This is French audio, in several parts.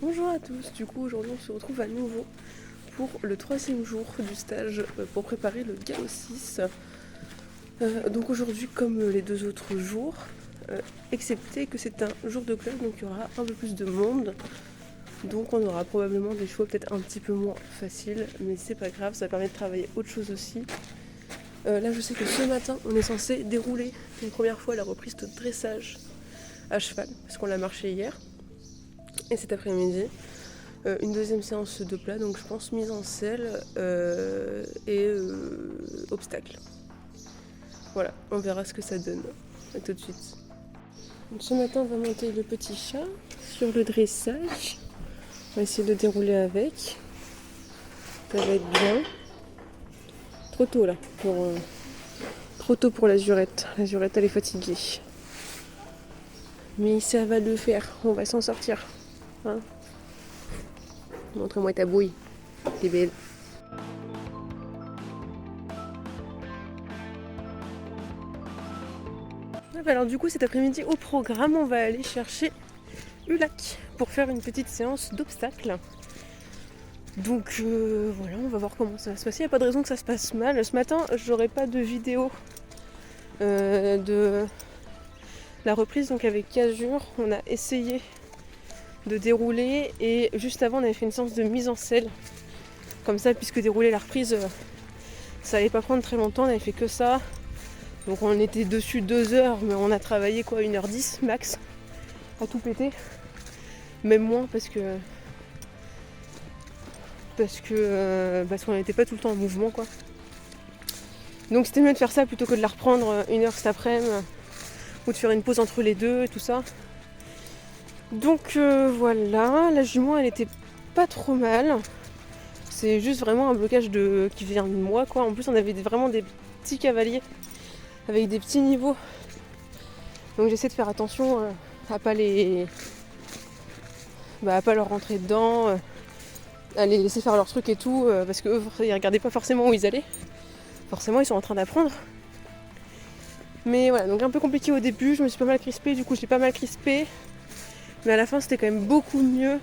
Bonjour à tous, du coup aujourd'hui on se retrouve à nouveau pour le troisième jour du stage pour préparer le Gallo 6. Donc aujourd'hui comme les deux autres jours, excepté que c'est un jour de club donc il y aura un peu plus de monde. Donc on aura probablement des choix peut-être un petit peu moins faciles, mais c'est pas grave, ça permet de travailler autre chose aussi. Là je sais que ce matin on est censé dérouler une première fois la reprise de dressage à cheval, parce qu'on l'a marché hier. Et cet après-midi, une deuxième séance de plat, donc je pense mise en selle et obstacle. Voilà, on verra ce que ça donne. A tout de suite. Donc, ce matin, on va monter le petit chat sur le dressage. On va essayer de dérouler avec. Ça va être bien. Trop tôt là, trop tôt pour la jurette. La jurette, elle est fatiguée. Mais ça va le faire, on va s'en sortir. Hein, montre-moi ta bouille, t'es belle. Alors du coup cet après-midi au programme on va aller chercher Ulac pour faire une petite séance d'obstacles. Donc voilà, on va voir comment ça va se passer. Il n'y a pas de raison que ça se passe mal. Ce matin j'aurai pas de vidéo de la reprise, donc avec Casure on a essayé de dérouler et juste avant on avait fait une séance de mise en selle. Comme ça, puisque dérouler la reprise ça allait pas prendre très longtemps, on avait fait que ça. Donc on était dessus 2 heures, mais on a travaillé quoi 1h10 max à tout péter. Même moins parce qu'on n'était pas tout le temps en mouvement quoi. Donc c'était mieux de faire ça plutôt que de la reprendre 1 heure cet après-midi ou de faire une pause entre les deux et tout ça. Donc voilà, la jument elle était pas trop mal. C'est juste vraiment un blocage qui vient de moi quoi. En plus on avait vraiment des petits cavaliers avec des petits niveaux. Donc j'essaie de faire attention à pas leur rentrer dedans, à les laisser faire leur truc et tout, parce qu'eux ils regardaient pas forcément où ils allaient. Forcément ils sont en train d'apprendre. Mais voilà, donc un peu compliqué au début, je me suis pas mal crispée, du coup je l'ai pas mal crispée. Mais à la fin c'était quand même beaucoup mieux.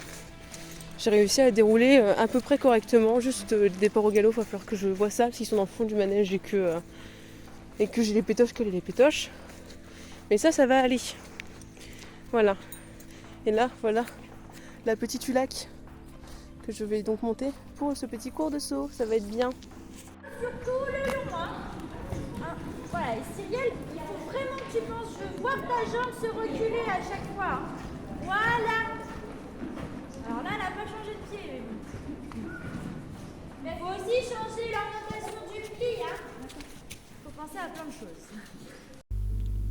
J'ai réussi à dérouler à peu près correctement, juste le départ au galop, il va falloir que je vois ça, parce qu'ils sont dans le fond du manège et que j'ai les pétoches qu'elle les pétoches. Mais ça va aller. Voilà. Et là, voilà la petite Ulac que je vais donc monter pour ce petit cours de saut. Ça va être bien. Surtout le long, hein. Voilà, et Cyril, il faut vraiment que tu penses, je vois ta jambe se reculer à chaque fois. Voilà. Alors là, elle n'a pas changé de pied, mais il faut aussi changer l'orientation du pli, hein. Il faut penser à plein de choses.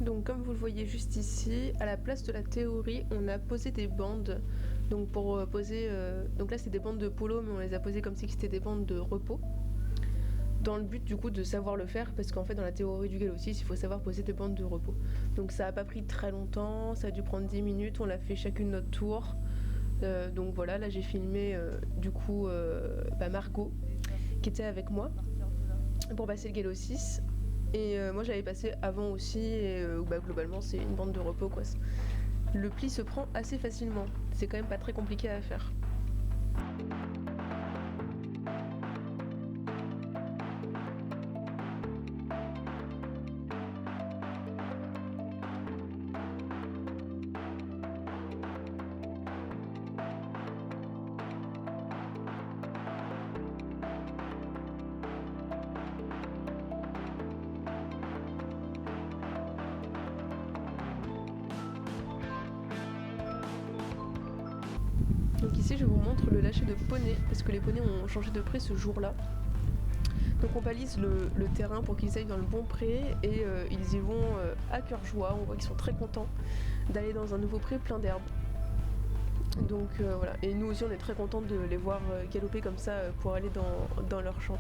Donc comme vous le voyez juste ici, à la place de la théorie, on a posé des bandes. Donc pour poser, donc là c'est des bandes de polo, mais on les a posées comme si c'était des bandes de repos. Dans le but du coup de savoir le faire, parce qu'en fait dans la théorie du galop 6, il faut savoir poser des bandes de repos. Donc ça a pas pris très longtemps, ça a dû prendre 10 minutes, on l'a fait chacune notre tour. Donc voilà, là j'ai filmé du coup Margot qui était avec moi pour passer le galop 6. Et moi j'avais passé avant aussi et globalement c'est une bande de repos quoi. Le pli se prend assez facilement, c'est quand même pas très compliqué à faire. Donc ici je vous montre le lâcher de poney, parce que les poneys ont changé de pré ce jour-là. Donc on balise le terrain pour qu'ils aillent dans le bon pré et ils y vont à cœur joie. On voit qu'ils sont très contents d'aller dans un nouveau pré plein d'herbe. Donc voilà, et nous aussi on est très contents de les voir galoper comme ça pour aller dans leur champ.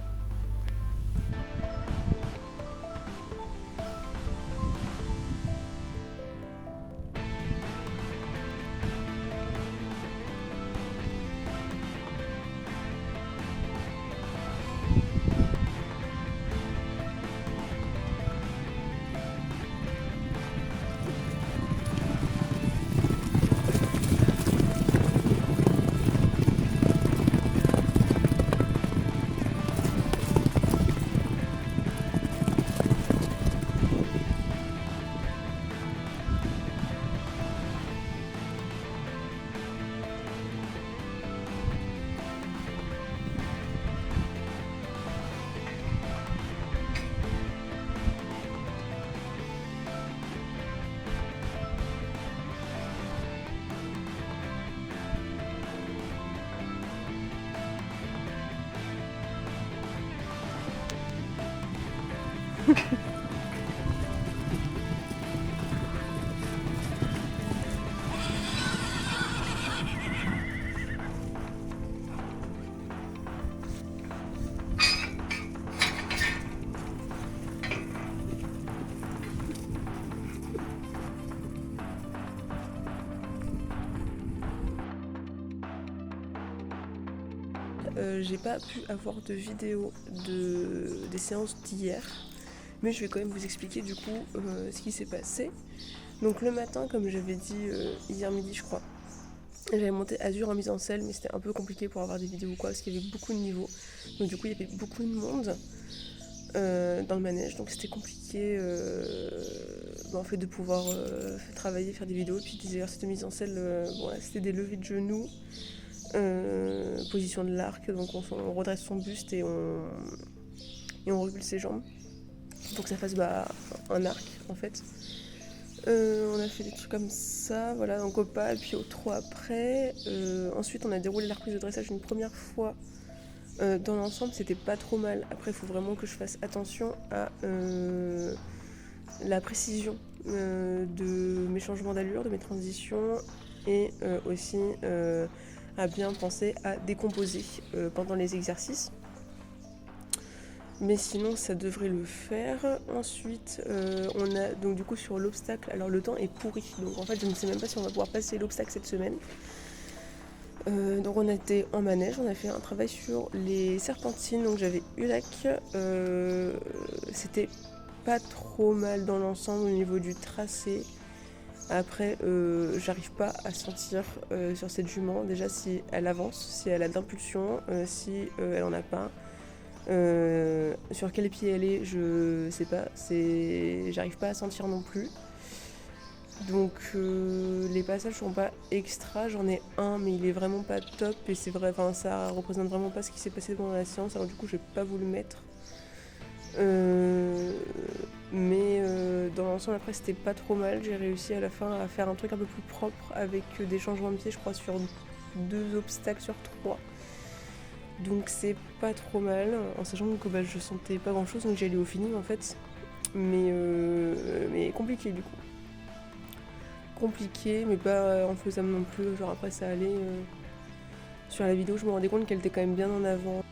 J'ai pas pu avoir de vidéo des séances d'hier, mais je vais quand même vous expliquer du coup ce qui s'est passé. Donc le matin, comme j'avais dit hier midi je crois, j'avais monté Azure en mise en selle, mais c'était un peu compliqué pour avoir des vidéos ou quoi, parce qu'il y avait beaucoup de niveaux. Donc du coup il y avait beaucoup de monde dans le manège, donc c'était compliqué en fait de pouvoir travailler, faire des vidéos. Puis des exercices de mise en selle, c'était des levées de genoux. Position de l'arc, donc on redresse son buste et on recule ses jambes pour que ça fasse un arc en fait. On a fait des trucs comme ça, voilà, donc au pas et puis au trot après. Ensuite on a déroulé la reprise de dressage une première fois. Dans l'ensemble c'était pas trop mal. Après il faut vraiment que je fasse attention à la précision de mes changements d'allure, de mes transitions et aussi à bien penser à décomposer pendant les exercices. Mais sinon ça devrait le faire. Ensuite on a donc du coup sur l'obstacle, alors le temps est pourri, donc en fait je ne sais même pas si on va pouvoir passer l'obstacle cette semaine. Donc on a été en manège, on a fait un travail sur les serpentines, donc j'avais Ulac, c'était pas trop mal dans l'ensemble au niveau du tracé. Après, j'arrive pas à sentir sur cette jument déjà si elle avance, si elle a de l'impulsion, si elle en a pas. Sur quel pied elle est, je sais pas, j'arrive pas à sentir non plus. Donc les passages sont pas extra, j'en ai un mais il est vraiment pas top et c'est vrai, ça représente vraiment pas ce qui s'est passé pendant la séance, alors du coup j'ai pas voulu le mettre. Mais dans l'ensemble après c'était pas trop mal, j'ai réussi à la fin à faire un truc un peu plus propre avec des changements de pied je crois sur 2 obstacles sur 3. Donc c'est pas trop mal, en sachant que je sentais pas grand chose donc j'ai allé au feeling en fait. Mais compliqué du coup. Compliqué mais pas infaisable non plus, genre après ça allait. Sur la vidéo je me rendais compte qu'elle était quand même bien en avant.